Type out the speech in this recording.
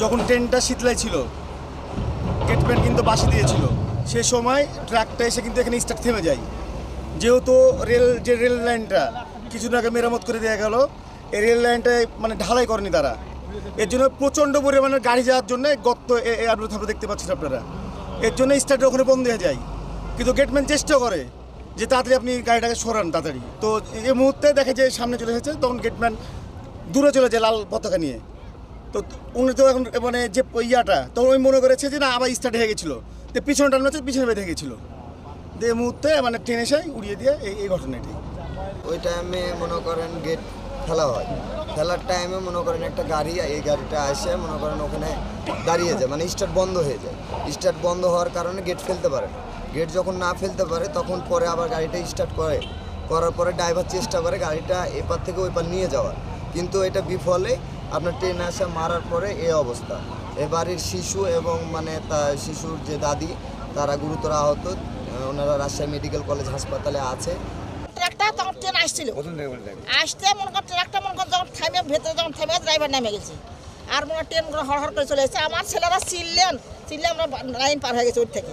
যখন ট্রেনটা শীতলাই ছিল, গেটম্যান কিন্তু বাঁশি দিয়েছিল, সে সময় ট্রাকটা এসে কিন্তু এখানে স্টার্ট থেমে যায়। যেহেতু রেল লাইনটা কিছুদিন আগে মেরামত করে দেওয়া গেল, এই রেল লাইনটায় মানে ঢালাই করেনি তারা, এর জন্য প্রচণ্ড পরিমাণে গাড়ি যাওয়ার জন্য গর্ত আপনারা দেখতে পাচ্ছেন আপনারা, এর জন্য স্টার্ট ওখানে বন্ধ হয়ে যায়। কিন্তু গেটম্যান চেষ্টা করে যে তাড়াতাড়ি আপনি গাড়িটাকে সরান তাড়াতাড়ি, তো এই মুহূর্তে দেখে যে সামনে চলে এসেছে, তখন গেটম্যান দূরে চলে যায় লাল পতাকা নিয়ে। তো উনি তো এখন মানে যে ইয়াটা তখন ওই মনে করেছে যে না আবার স্টার্ট হয়ে গেছিলো, তো পিছনে টানো হচ্ছে, পিছনে বেঁধে গেছিলো, এই মুহূর্তে মানে ট্রেন এসে উড়িয়ে দিয়ে এই ঘটনাটি। ওই টাইমে মনে করেন গেট ফেলা হয়, ফেলার টাইমে মনে করেন একটা গাড়ি, এই গাড়িটা এসে মনে করেন ওখানে দাঁড়িয়ে যায়, মানে স্টার্ট বন্ধ হয়ে যায়। স্টার্ট বন্ধ হওয়ার কারণে গেট ফেলতে পারে না। গেট যখন না ফেলতে পারে তখন পরে আবার গাড়িটা স্টার্ট করার পরে ড্রাইভার চেষ্টা করে গাড়িটা এপার থেকে ওই পার নিয়ে যাওয়ার, কিন্তু এটা বিফলে আপনার ট্রেন আসে মারার পরে এই অবস্থা। এ বাড়ির শিশু এবং মানে শিশুর যে দাদি তারা গুরুতর আহত, ওনারা রাজশাহী মেডিকেল কলেজ হাসপাতালে আছে। ট্রাকটা তখন ট্রেন আসছিল, আসতে মনে কর ট্রাকটা মনে কর যখন থামে ভেতরে যখন থামে ড্রাইভার নামে গেছে, আর মনে ট্রেনগুলো হড়হড় করে চলে এসেছে। আমার ছেলেরা চিল্লে আমরা লাইন পার হয়ে গেছে ওর থেকে।